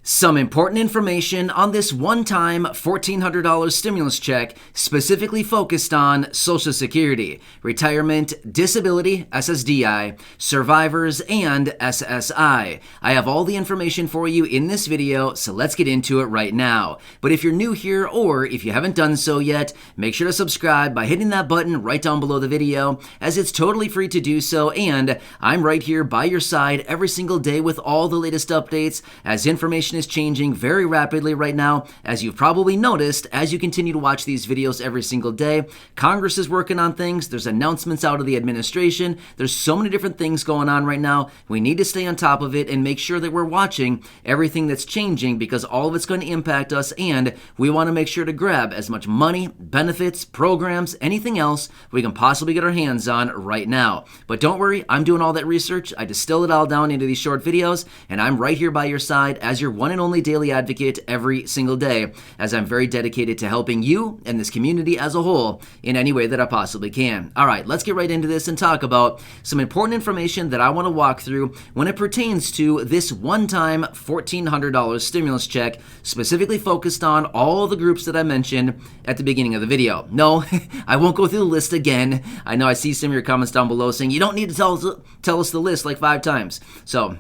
Some important information on this one-time $1,400 stimulus check specifically focused on Social Security, retirement, disability, SSDI, survivors, and SSI. I have all the information for you in this video, so let's get into it right now. But if you're new here or if you haven't done so yet, make sure to subscribe by hitting that button right down below the video, as it's totally free to do so, and I'm right here by your side every single day with all the latest updates, as information is changing very rapidly right now. As you've probably noticed, as you continue to watch these videos every single day, Congress is working on things, there's announcements out of the administration, there's so many different things going on right now. We need to stay on top of it and make sure that we're watching everything that's changing, because all of it's going to impact us, and we want to make sure to grab as much money, benefits, programs, anything else we can possibly get our hands on right now. But don't worry, I'm doing all that research. I distill it all down into these short videos, and I'm right here by your side as your one and only daily advocate every single day, as I'm very dedicated to helping you and this community as a whole in any way that I possibly can. All right, let's get right into this and talk about some important information that I want to walk through when it pertains to this one-time $1,400 stimulus check, specifically focused on all the groups that I mentioned at the beginning of the video. No, I won't go through the list again. I know I see some of your comments down below saying you don't need to tell us the list like 5 times. So,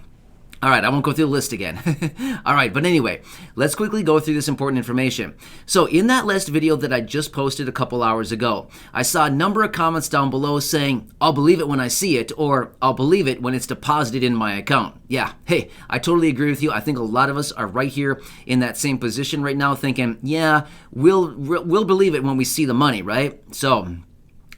all right, I won't go through the list again. All right, but anyway, let's quickly go through this important information. So in that last video that I just posted a couple hours ago, I saw a number of comments down below saying, I'll believe it when I see it, or I'll believe it when it's deposited in my account. Yeah, hey, I totally agree with you. I think a lot of us are right here in that same position right now thinking, yeah, we'll believe it when we see the money, right? So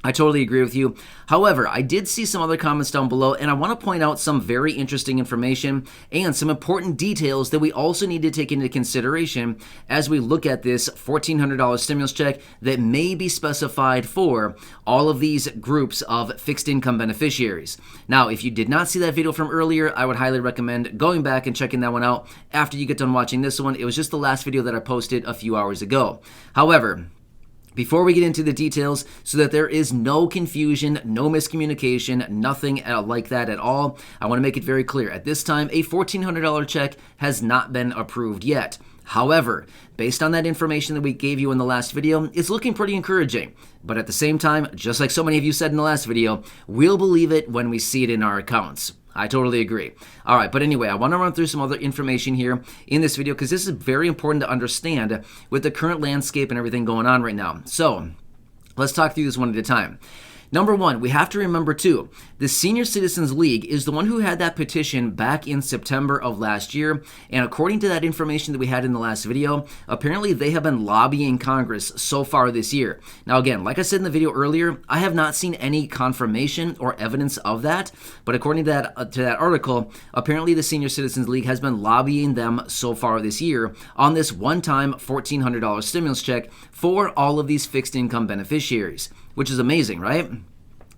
I totally agree with you. However, I did see some other comments down below, and I want to point out some very interesting information and some important details that we also need to take into consideration as we look at this $1,400 stimulus check that may be specified for all of these groups of fixed income beneficiaries. Now, if you did not see that video from earlier, I would highly recommend going back and checking that one out after you get done watching this one. It was just the last video that I posted a few hours ago. However, before we get into the details, so that there is no confusion, no miscommunication, nothing like that at all, I want to make it very clear. At this time, a $1,400 check has not been approved yet. However, based on that information that we gave you in the last video, it's looking pretty encouraging. But at the same time, just like so many of you said in the last video, we'll believe it when we see it in our accounts. I totally agree. All right, but anyway, I want to run through some other information here in this video, because this is very important to understand with the current landscape and everything going on right now. So let's talk through this one at a time. Number one, we have to remember too, the Senior Citizens League is the one who had that petition back in September of last year, and according to that information that we had in the last video, apparently they have been lobbying Congress so far this year. Now again, like I said in the video earlier, I have not seen any confirmation or evidence of that, but according to that article, apparently the Senior Citizens League has been lobbying them so far this year on this one-time $1,400 stimulus check for all of these fixed income beneficiaries, which is amazing, right?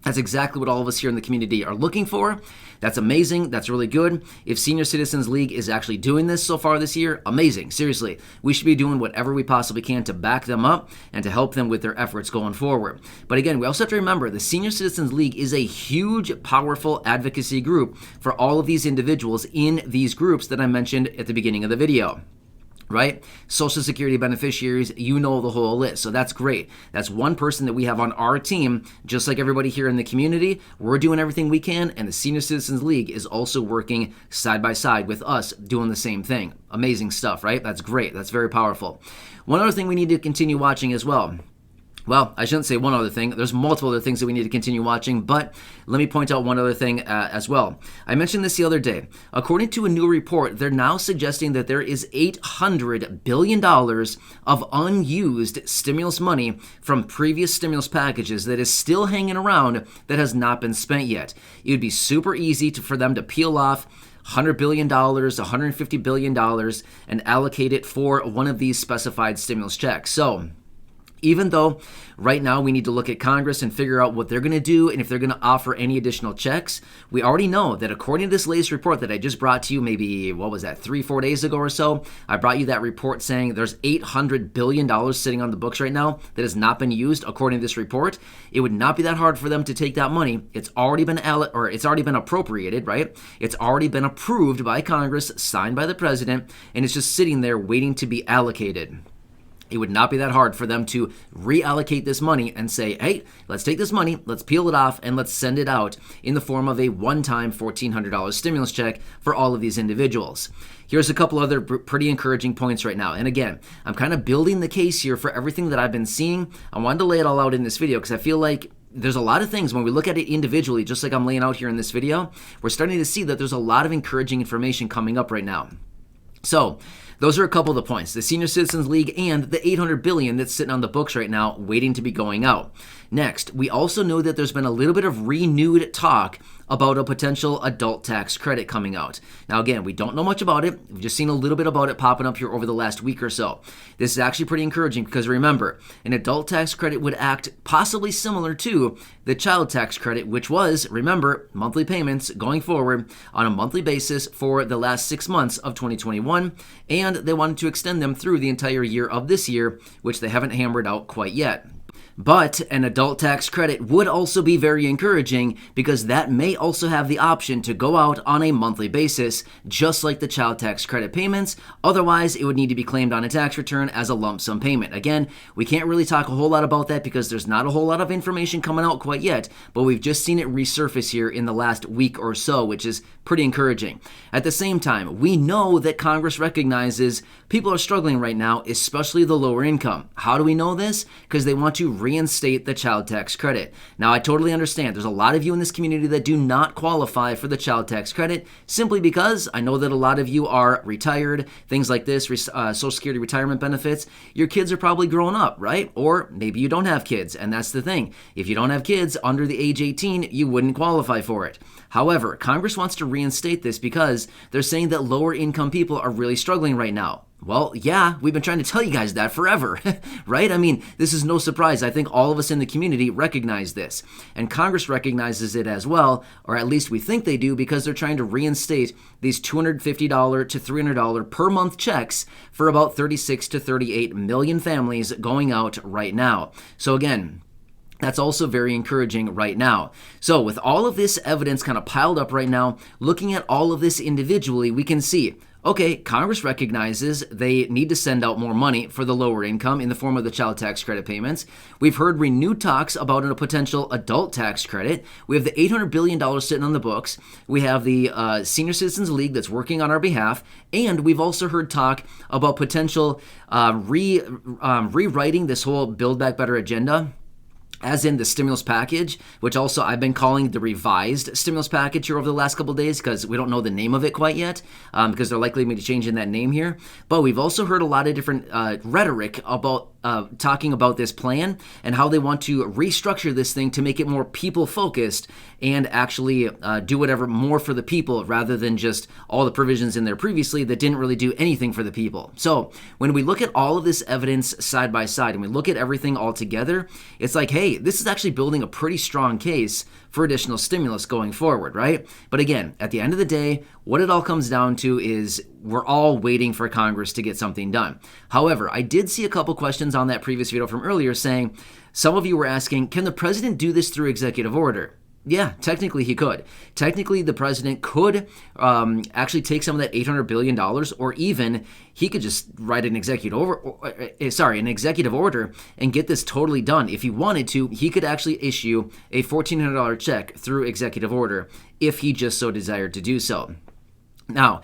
That's exactly what all of us here in the community are looking for. That's amazing. That's really good. If Senior Citizens League is actually doing this so far this year, amazing. Seriously, we should be doing whatever we possibly can to back them up and to help them with their efforts going forward. But again, we also have to remember the Senior Citizens League is a huge, powerful advocacy group for all of these individuals in these groups that I mentioned at the beginning of the video. Right? Social Security beneficiaries, you know the whole list. So that's great. That's one person that we have on our team, just like everybody here in the community. We're doing everything we can, and the Senior Citizens League is also working side by side with us doing the same thing. Amazing stuff, right? That's great. That's very powerful. One other thing we need to continue watching as well. Well, I shouldn't say one other thing. There's multiple other things that we need to continue watching, but let me point out one other thing as well. I mentioned this the other day. According to a new report, they're now suggesting that there is $800 billion of unused stimulus money from previous stimulus packages that is still hanging around that has not been spent yet. It would be super easy for them to peel off $100 billion, $150 billion, and allocate it for one of these specified stimulus checks. So Even though right now we need to look at Congress and figure out what they're going to do and if they're going to offer any additional checks, we already know that according to this latest report that I just brought to you, maybe, 3-4 days ago or so, I brought you that report saying there's $800 billion sitting on the books right now that has not been used according to this report. It would not be that hard for them to take that money. It's already been appropriated, right? It's already been approved by Congress, signed by the president, and it's just sitting there waiting to be allocated. It would not be that hard for them to reallocate this money and say, hey, let's take this money, let's peel it off, and let's send it out in the form of a one-time $1,400 stimulus check for all of these individuals. Here's a couple other pretty encouraging points right now. And again, I'm kind of building the case here for everything that I've been seeing. I wanted to lay it all out in this video because I feel like there's a lot of things when we look at it individually, just like I'm laying out here in this video, we're starting to see that there's a lot of encouraging information coming up right now. So those are a couple of the points, the Senior Citizens League and the $800 billion that's sitting on the books right now waiting to be going out. Next, we also know that there's been a little bit of renewed talk about a potential adult tax credit coming out. Now again, we don't know much about it. We've just seen a little bit about it popping up here over the last week or so. This is actually pretty encouraging because remember, an adult tax credit would act possibly similar to the child tax credit, which was, remember, monthly payments going forward on a monthly basis for the last 6 months of 2021, and they wanted to extend them through the entire year of this year, which they haven't hammered out quite yet. But an adult tax credit would also be very encouraging because that may also have the option to go out on a monthly basis, just like the child tax credit payments. Otherwise, it would need to be claimed on a tax return as a lump sum payment. Again, we can't really talk a whole lot about that because there's not a whole lot of information coming out quite yet, but we've just seen it resurface here in the last week or so, which is pretty encouraging. At the same time, we know that Congress recognizes people are struggling right now, especially the lower income. How do we know this? Because they want to reinstate the child tax credit. Now, I totally understand. There's a lot of you in this community that do not qualify for the child tax credit simply because I know that a lot of you are retired, things like this, Social Security retirement benefits. Your kids are probably growing up, right? Or maybe you don't have kids, and that's the thing. If you don't have kids under the age 18, you wouldn't qualify for it. However, Congress wants to reinstate this because they're saying that lower income people are really struggling right now. Well, yeah, we've been trying to tell you guys that forever, right? I mean, this is no surprise. I think all of us in the community recognize this. And Congress recognizes it as well, or at least we think they do, because they're trying to reinstate these $250 to $300 per month checks for about 36 to 38 million families going out right now. So again, that's also very encouraging right now. So with all of this evidence kind of piled up right now, looking at all of this individually, we can see, okay, Congress recognizes they need to send out more money for the lower income in the form of the child tax credit payments. We've heard renewed talks about a potential adult tax credit. We have the $800 billion sitting on the books. We have the Senior Citizens League that's working on our behalf. And we've also heard talk about potential rewriting this whole Build Back Better agenda, as in the stimulus package, which also I've been calling the revised stimulus package here over the last couple of days because we don't know the name of it quite yet, because they're likely to be changing that name here. But we've also heard a lot of different rhetoric about talking about this plan and how they want to restructure this thing to make it more people-focused and actually do whatever more for the people rather than just all the provisions in there previously that didn't really do anything for the people. So when we look at all of this evidence side by side and we look at everything all together, it's like, hey, this is actually building a pretty strong case for additional stimulus going forward, right? But again, at the end of the day, what it all comes down to is we're all waiting for Congress to get something done. However, I did see a couple questions on that previous video from earlier saying, some of you were asking, can the president do this through executive order? Yeah, technically he could. Technically, the president could actually take some of that $800 billion, or even he could just write an executive order and get this totally done. If he wanted to, he could actually issue a $1,400 check through executive order if he just so desired to do so. Now,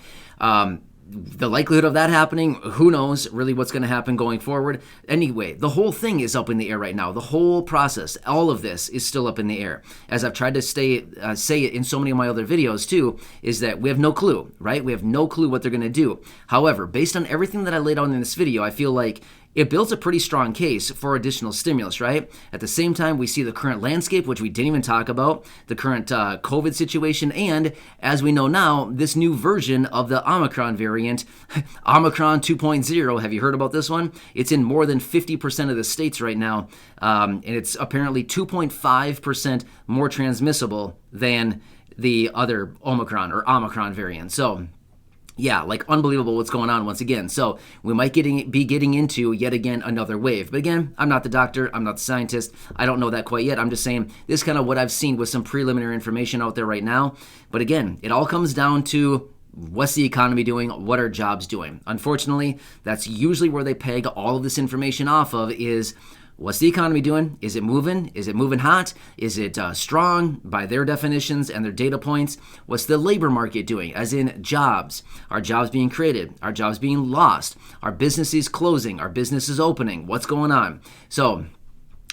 the likelihood of that happening, who knows really what's going to happen going forward. Anyway, the whole thing is up in the air right now. The whole process, all of this is still up in the air. As I've tried to say it in so many of my other videos too, is that we have no clue, right? We have no clue what they're going to do. However, based on everything that I laid out in this video, I feel like it builds a pretty strong case for additional stimulus, right? At the same time, we see the current landscape, which we didn't even talk about, the current COVID situation, and as we know now, this new version of the Omicron variant, Omicron 2.0. Have you heard about this one? It's in more than 50% of the states right now, and it's apparently 2.5% more transmissible than the other Omicron variant. So yeah, like unbelievable what's going on once again. So we might be getting into yet again another wave. But again, I'm not the doctor. I'm not the scientist. I don't know that quite yet. I'm just saying this is kind of what I've seen with some preliminary information out there right now. But again, it all comes down to what's the economy doing? What are jobs doing? Unfortunately, that's usually where they peg all of this information off of is what's the economy doing? Is it moving? Is it moving hot? Is it strong by their definitions and their data points? What's the labor market doing? As in jobs. Are jobs being created? Are jobs being lost? Are businesses closing? Are businesses opening? What's going on? So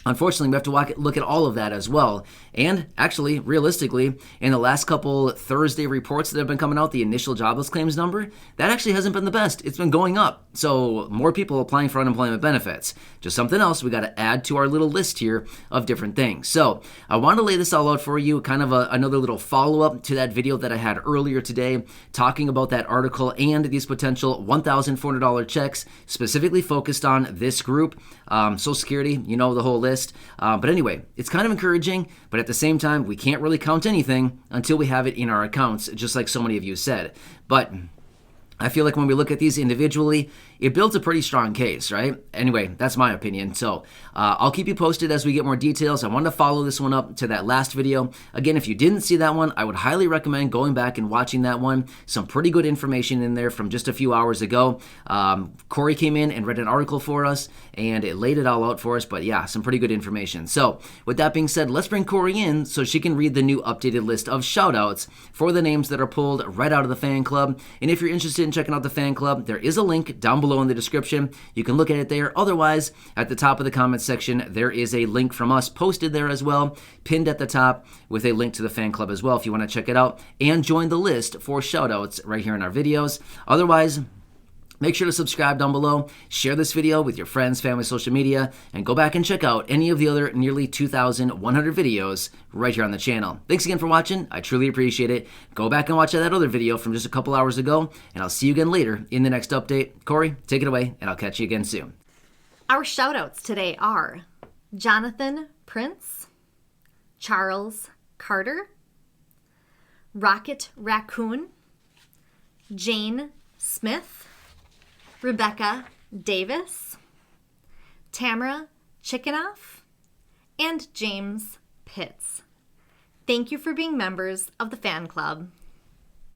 unfortunately, we have to look at all of that as well. And actually, realistically, in the last couple Thursday reports that have been coming out, the initial jobless claims number, that actually hasn't been the best. It's been going up. So more people applying for unemployment benefits. Just something else we got to add to our little list here of different things. So I want to lay this all out for you, kind of another little follow-up to that video that I had earlier today, talking about that article and these potential $1,400 checks, specifically focused on this group, Social Security, you know, the whole list. But anyway, it's kind of encouraging, but at the same time, we can't really count anything until we have it in our accounts, just like so many of you said. But I feel like when we look at these individually, it builds a pretty strong case, right? Anyway, that's my opinion. So I'll keep you posted as we get more details. I wanted to follow this one up to that last video. Again, if you didn't see that one, I would highly recommend going back and watching that one. Some pretty good information in there from just a few hours ago. Corey came in and read an article for us, and it laid it all out for us. But yeah, some pretty good information. So with that being said, let's bring Corey in so she can read the new updated list of shout-outs for the names that are pulled right out of the fan club. And if you're interested in checking out the fan club, there is a link down below in the description. You can look at it there. Otherwise, at the top of the comments section, there is a link from us posted there as well, pinned at the top with a link to the fan club as well if you want to check it out and join the list for shoutouts right here in our videos. Otherwise, make sure to subscribe down below, share this video with your friends, family, social media, and go back and check out any of the other nearly 2,100 videos right here on the channel. Thanks again for watching. I truly appreciate it. Go back and watch that other video from just a couple hours ago, and I'll see you again later in the next update. Corey, take it away, and I'll catch you again soon. Our shoutouts today are Jonathan Prince, Charles Carter, Rocket Raccoon, Jane Smith, Rebecca Davis, Tamara Chickenoff, and James Pitts. Thank you for being members of the fan club.